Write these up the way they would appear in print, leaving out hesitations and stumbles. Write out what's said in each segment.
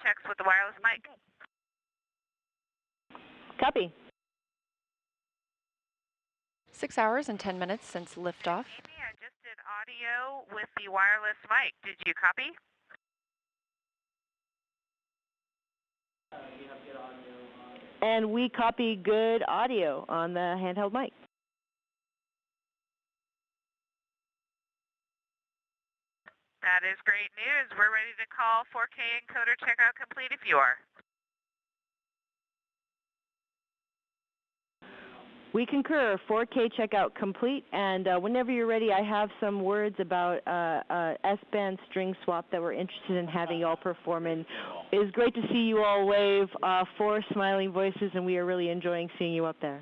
checks with the wireless mic. Copy. 6 hours and 10 minutes since liftoff. Amy, I just did audio with the wireless mic. Did you copy? And we copy good audio on the handheld mic. That is great news. We're ready to call 4K encoder checkout complete if you are. We concur. 4K checkout complete. And whenever you're ready, I have some words about S-band string swap that we're interested in having you all perform. And it is great to see you all wave 4 smiling voices, and we are really enjoying seeing you up there.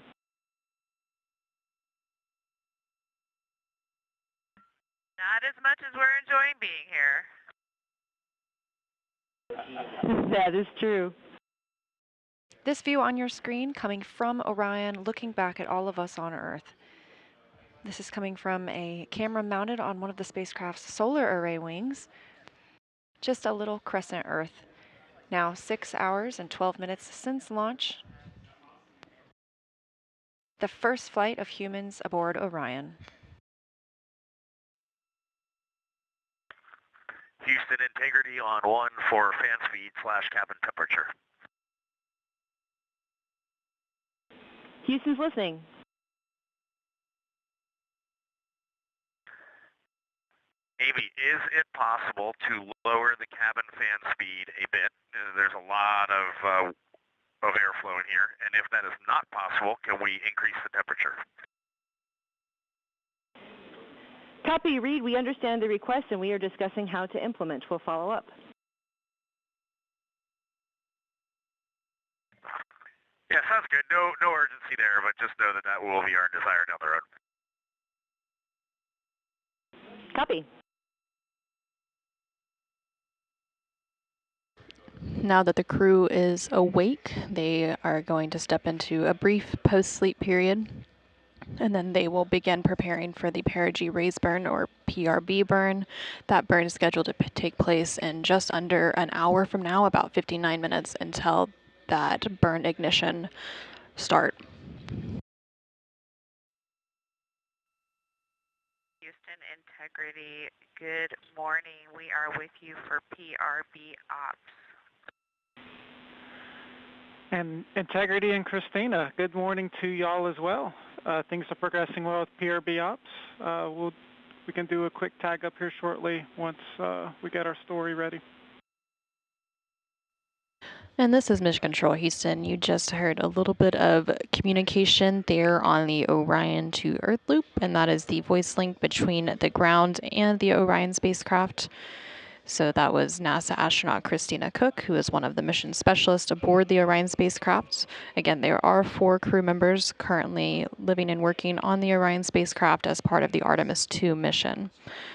Not as much as we're enjoying being here. That is true. This view on your screen coming from Orion, looking back at all of us on Earth. This is coming from a camera mounted on one of the spacecraft's solar array wings. Just a little crescent Earth. Now 6 hours and 12 minutes since launch. The first flight of humans aboard Orion. Houston, integrity on 1 for fan speed / cabin temperature. Houston's listening. Amy, is it possible to lower the cabin fan speed a bit? There's a lot of airflow in here, and if that is not possible, can we increase the temperature? Copy, Reed. We understand the request, and we are discussing how to implement. We'll follow up. Yeah, sounds good. No urgency there, but just know that that will be our desire down the road. Copy. Now that the crew is awake, they are going to step into a brief post-sleep period, and then they will begin preparing for the perigee raise burn, or PRB burn. That burn is scheduled to take place in just under an hour from now, about 59 minutes until that burn ignition start. Houston Integrity, good morning. We are with you for PRB ops. And Integrity and Christina, good morning to y'all as well. Things are progressing well with PRB ops. We can do a quick tag up here shortly once we get our story ready. And this is Mission Control Houston. You just heard a little bit of communication there on the Orion to Earth loop, and that is the voice link between the ground and the Orion spacecraft. So that was NASA astronaut Christina Cook, who is one of the mission specialists aboard the Orion spacecraft. Again, there are 4 crew members currently living and working on the Orion spacecraft as part of the Artemis II mission.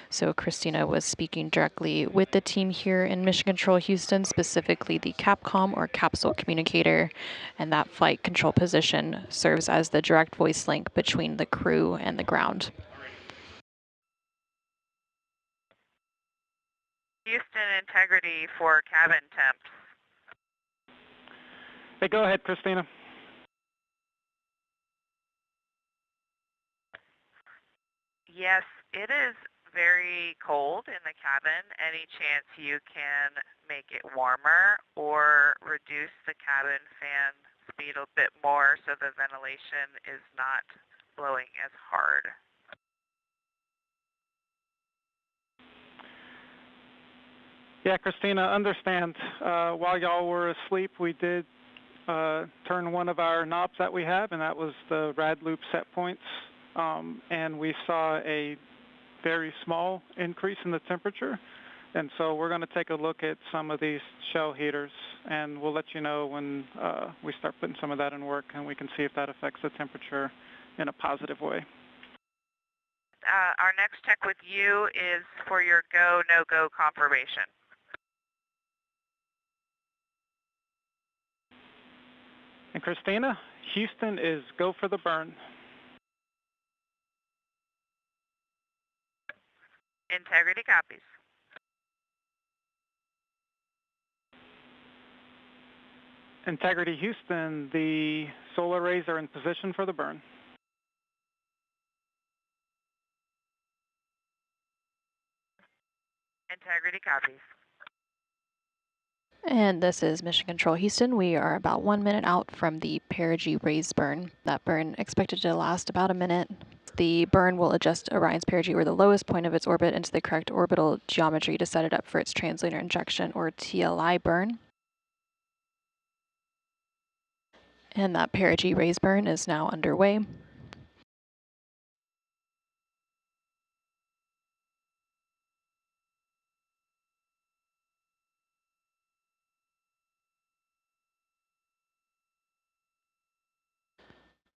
So Christina was speaking directly with the team here in Mission Control Houston, specifically the CAPCOM, or capsule communicator, and that flight control position serves as the direct voice link between the crew and the ground. Houston Integrity for cabin temps. Hey, go ahead, Christina. Yes, it is very cold in the cabin. Any chance you can make it warmer or reduce the cabin fan speed a bit more so the ventilation is not blowing as hard? Yeah, Christina, understand. While y'all were asleep, we did turn one of our knobs that we have, and that was the rad loop set points. And we saw a very small increase in the temperature. And so we're going to take a look at some of these shell heaters, and we'll let you know when we start putting some of that in work, and we can see if that affects the temperature in a positive way. Our next check with you is for your go, no-go confirmation. And Christina, Houston is go for the burn. Integrity copies. Integrity Houston, the solar arrays are in position for the burn. Integrity copies. And this is Mission Control Houston. We are about 1 minute out from the perigee raise burn. That burn expected to last about a minute. The burn will adjust Orion's perigee, or the lowest point of its orbit, into the correct orbital geometry to set it up for its translunar injection, or TLI burn. And that perigee raise burn is now underway.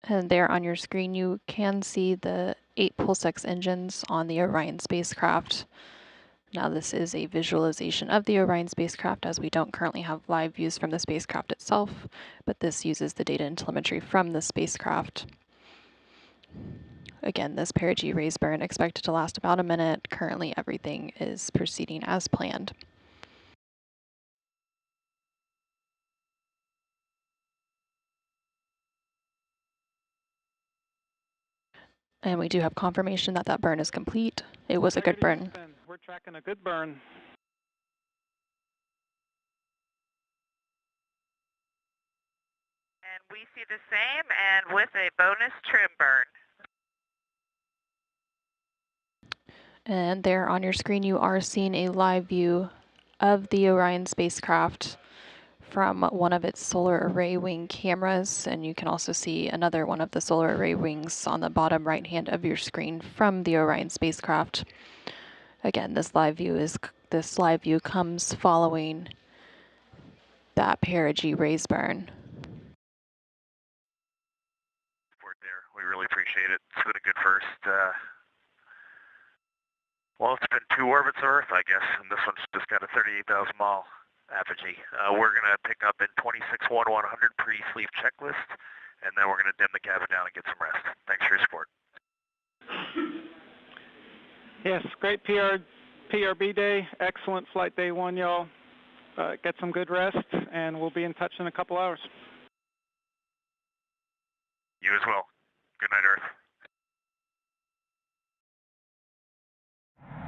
And there on your screen, you can see the 8 Pulsex engines on the Orion spacecraft. Now this is a visualization of the Orion spacecraft, as we don't currently have live views from the spacecraft itself, but this uses the data and telemetry from the spacecraft. Again, this perigee raise burn expected to last about a minute. Currently everything is proceeding as planned. And we do have confirmation that that burn is complete. It was a good burn. We're tracking a good burn. And we see the same, and with a bonus trim burn. And there on your screen, you are seeing a live view of the Orion spacecraft from one of its solar array wing cameras, and you can also see another one of the solar array wings on the bottom right hand of your screen from the Orion spacecraft. Again, this live view comes following that perigee raise burn. There, we really appreciate it. It's been a good first. Well, it's been 2 orbits of Earth, I guess, and this one's just got a 38,000 mile apogee. We're going to pick up in 26-1-100 pre-sleep checklist, and then we're going to dim the cabin down and get some rest. Thanks for your support. Yes, great PRB day. Excellent flight day 1, y'all. Get some good rest, and we'll be in touch in a couple hours. You as well. Good night, Earth.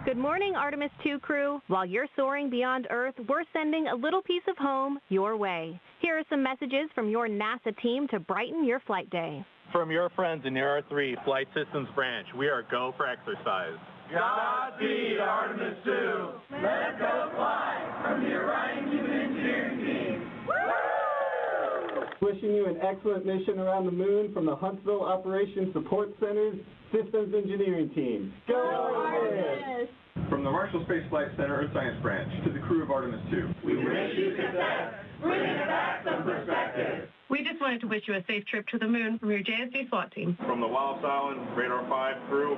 Good morning, Artemis II crew. While you're soaring beyond Earth, we're sending a little piece of home your way. Here are some messages from your NASA team to brighten your flight day. From your friends in the R3 Flight Systems Branch, we are go for exercise. Godspeed, Artemis II. Let's go fly from the Orion Human Engineering Team. Woo! Wishing you an excellent mission around the moon from the Huntsville Operations Support Center's Systems Engineering Team. Go Artemis! From the Marshall Space Flight Center Earth Science Branch to the crew of Artemis II. We wish you success, bringing back some perspective. We just wanted to wish you a safe trip to the moon from your JSC SWAT team. From the Wallops Island Radar 5 crew,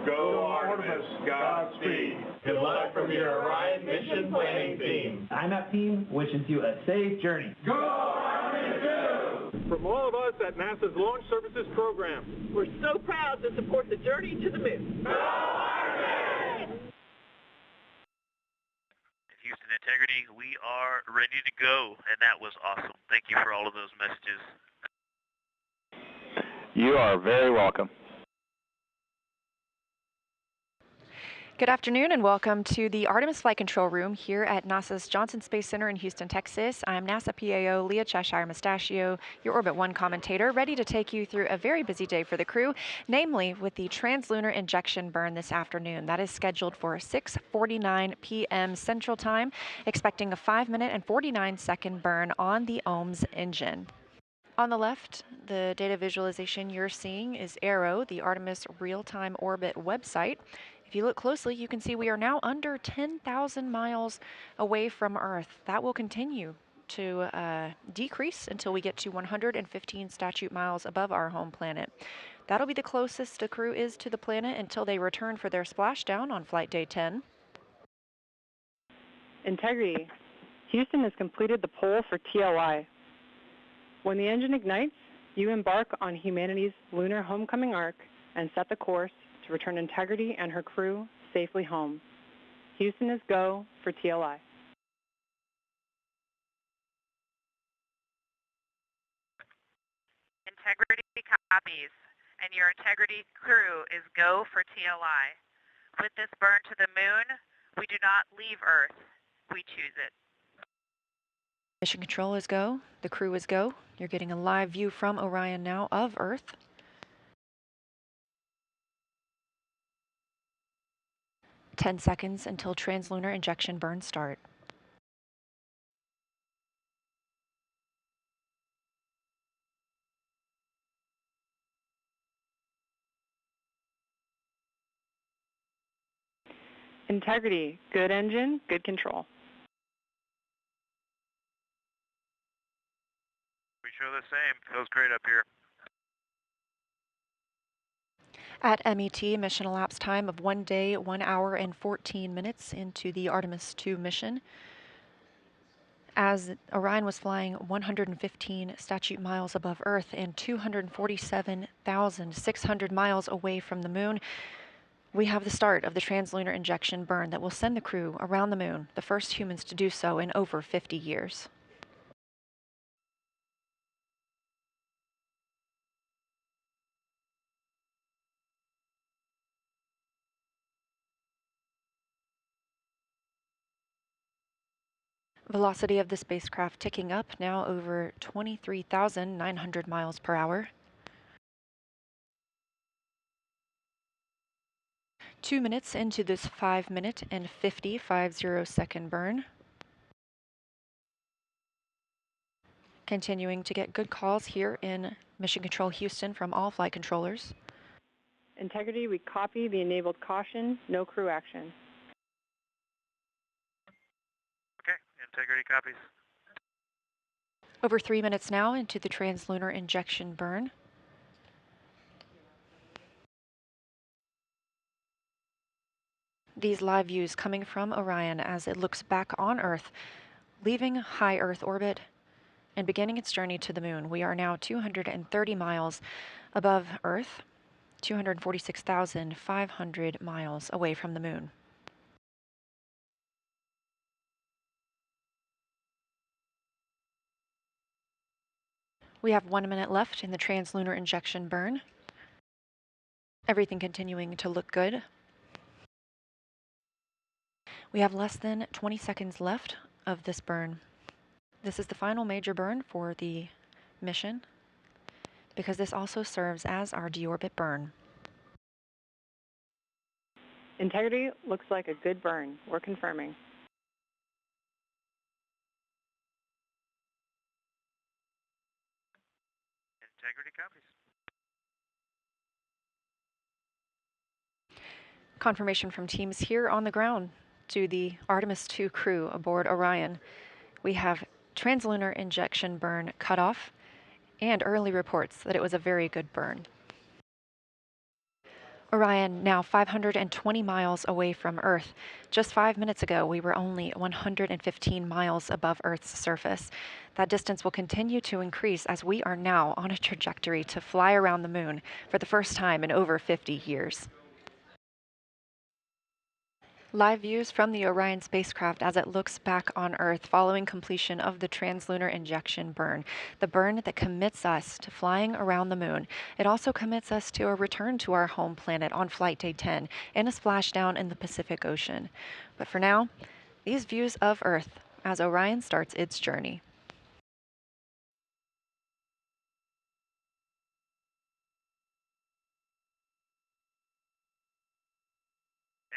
go Artemis, Godspeed. Good luck from your Orion Mission Planning Team. IMAP team wishes you a safe journey. Go Artemis II! From all of us at NASA's Launch Services Program, we're so proud to support the journey to the moon. Go Artemis! Houston Integrity, we are ready to go, and that was awesome. Thank you for all of those messages. You are very welcome. Good afternoon and welcome to the Artemis Flight Control Room here at NASA's Johnson Space Center in Houston, Texas. I'm NASA PAO Leah Cheshire Mustachio, your Orbit 1 commentator, ready to take you through a very busy day for the crew, namely with the translunar injection burn this afternoon. That is scheduled for 6:49 p.m. Central Time, expecting a 5-minute and 49-second burn on the OMS engine. On the left, the data visualization you're seeing is ARROW, the Artemis Real-Time Orbit website. If you look closely, you can see we are now under 10,000 miles away from Earth. That will continue to decrease until we get to 115 statute miles above our home planet. That'll be the closest the crew is to the planet until they return for their splashdown on flight day 10. Integrity. Houston has completed the poll for TLI. When the engine ignites, you embark on humanity's lunar homecoming arc and set the course to return Integrity and her crew safely home. Houston is go for TLI. Integrity copies, and your Integrity crew is go for TLI. With this burn to the moon, we do not leave Earth, we choose it. Mission Control is go. The crew is go. You're getting a live view from Orion now of Earth. "10 seconds until translunar injection burn start. Integrity, good engine, good control. We show the same. Feels great up here. At MET, mission elapsed time of 1 day, 1 hour, and 14 minutes into the Artemis II mission. As Orion was flying 115 statute miles above Earth and 247,600 miles away from the moon, we have the start of the translunar injection burn that will send the crew around the moon, the first humans to do so in over 50 years. Velocity of the spacecraft ticking up, now over 23,900 miles per hour. 2 minutes into this 5-minute and 50 second burn. Continuing to get good calls here in Mission Control Houston from all flight controllers. Integrity, we copy the enabled caution, no crew action. Okay, Integrity copies. Over 3 minutes now into the translunar injection burn. These live views coming from Orion as it looks back on Earth, leaving high Earth orbit and beginning its journey to the moon. We are now 230 miles above Earth, 246,500 miles away from the moon. We have 1 minute left in the translunar injection burn. Everything continuing to look good. We have less than 20 seconds left of this burn. This is the final major burn for the mission because this also serves as our deorbit burn. Integrity, looks like a good burn. We're confirming. Integrity copies. Confirmation from teams here on the ground to the Artemis II crew aboard Orion. We have translunar injection burn cutoff and early reports that it was a very good burn. Orion now 520 miles away from Earth. Just 5 minutes ago, we were only 115 miles above Earth's surface. That distance will continue to increase as we are now on a trajectory to fly around the moon for the first time in over 50 years. Live views from the Orion spacecraft as it looks back on Earth following completion of the translunar injection burn, the burn that commits us to flying around the moon. It also commits us to a return to our home planet on Flight Day 10 and a splashdown in the Pacific Ocean. But for now, these views of Earth as Orion starts its journey.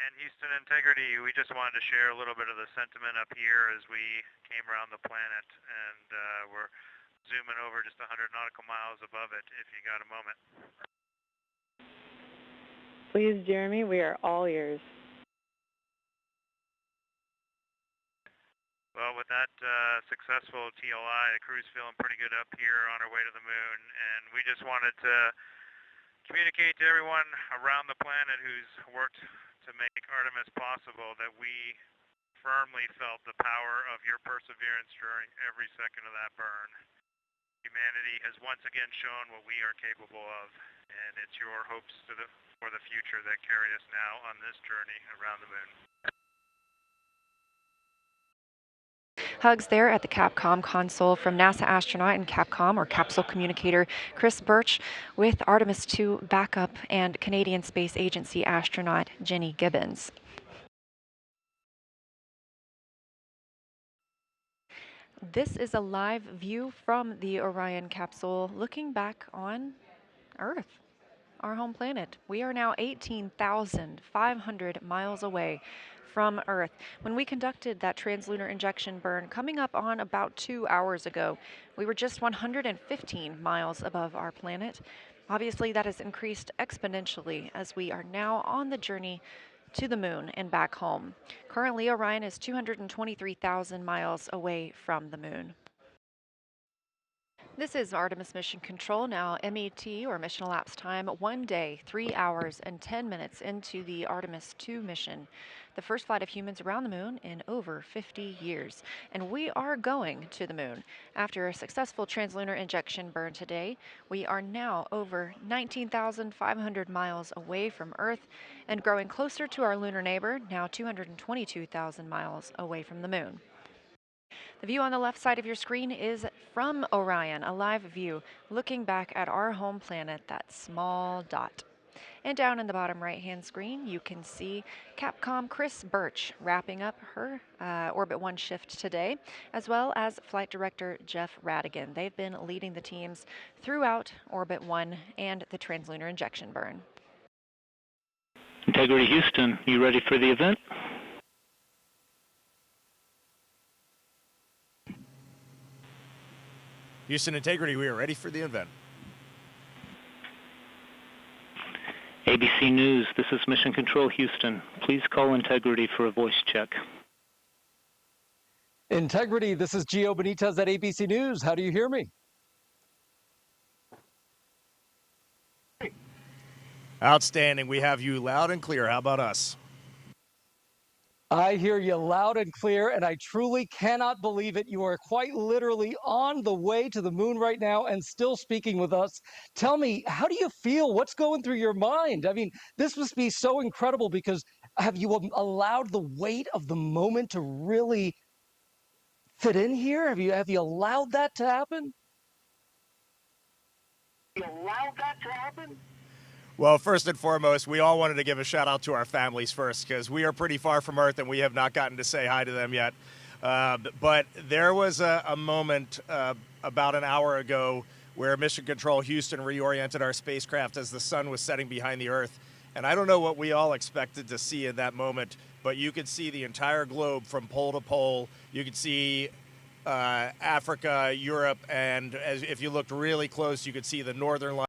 And Houston Integrity, we just wanted to share a little bit of the sentiment up here as we came around the planet, and we're zooming over just 100 nautical miles above it if you got a moment. Please, Jeremy, we are all ears. Well, with that successful TLI, the crew's feeling pretty good up here on our way to the moon, and we just wanted to communicate to everyone around the planet who's worked to make Artemis possible that we firmly felt the power of your perseverance during every second of that burn. Humanity has once again shown what we are capable of, and it's your hopes for the future that carry us now on this journey around the moon. Hugs there at the Capcom console from NASA astronaut and Capcom or capsule communicator Chris Birch with Artemis II backup and Canadian Space Agency astronaut Jenny Gibbons. This is a live view from the Orion capsule looking back on Earth, our home planet. We are now 18,500 miles away from Earth. When we conducted that translunar injection burn coming up on about 2 hours ago, we were just 115 miles above our planet. Obviously, that has increased exponentially as we are now on the journey to the moon and back home. Currently, Orion is 223,000 miles away from the moon. This is Artemis Mission Control, now MET or mission elapsed time 1 day, 3 hours and 10 minutes into the Artemis II mission, the first flight of humans around the moon in over 50 years. And we are going to the moon. After a successful translunar injection burn today, we are now over 19,500 miles away from Earth and growing closer to our lunar neighbor, now 222,000 miles away from the moon. The view on the left side of your screen is from Orion, a live view looking back at our home planet, that small dot. And down in the bottom right-hand screen, you can see Capcom Chris Birch wrapping up her Orbit 1 shift today, as well as Flight Director Jeff Radigan. They've been leading the teams throughout Orbit 1 and the translunar injection burn. Integrity Houston, you ready for the event? Houston Integrity, we are ready for the event. ABC News, this is Mission Control Houston. Please call Integrity for a voice check. Integrity, this is Gio Benitez at ABC News. How do you hear me? Outstanding. We have you loud and clear. How about us? I hear you loud and clear, and I truly cannot believe it. You are quite literally on the way to the moon right now and still speaking with us. Tell me, how do you feel? What's going through your mind? I mean, this must be so incredible because have you allowed the weight of the moment to really fit in here? Have you allowed that to happen? Well, first and foremost, we all wanted to give a shout out to our families first because we are pretty far from Earth and we have not gotten to say hi to them yet. But there was a moment about an hour ago where Mission Control Houston reoriented our spacecraft as the sun was setting behind the Earth. And I don't know what we all expected to see in that moment, but you could see the entire globe from pole to pole. You could see Africa, Europe, and if you looked really close, you could see the northern line.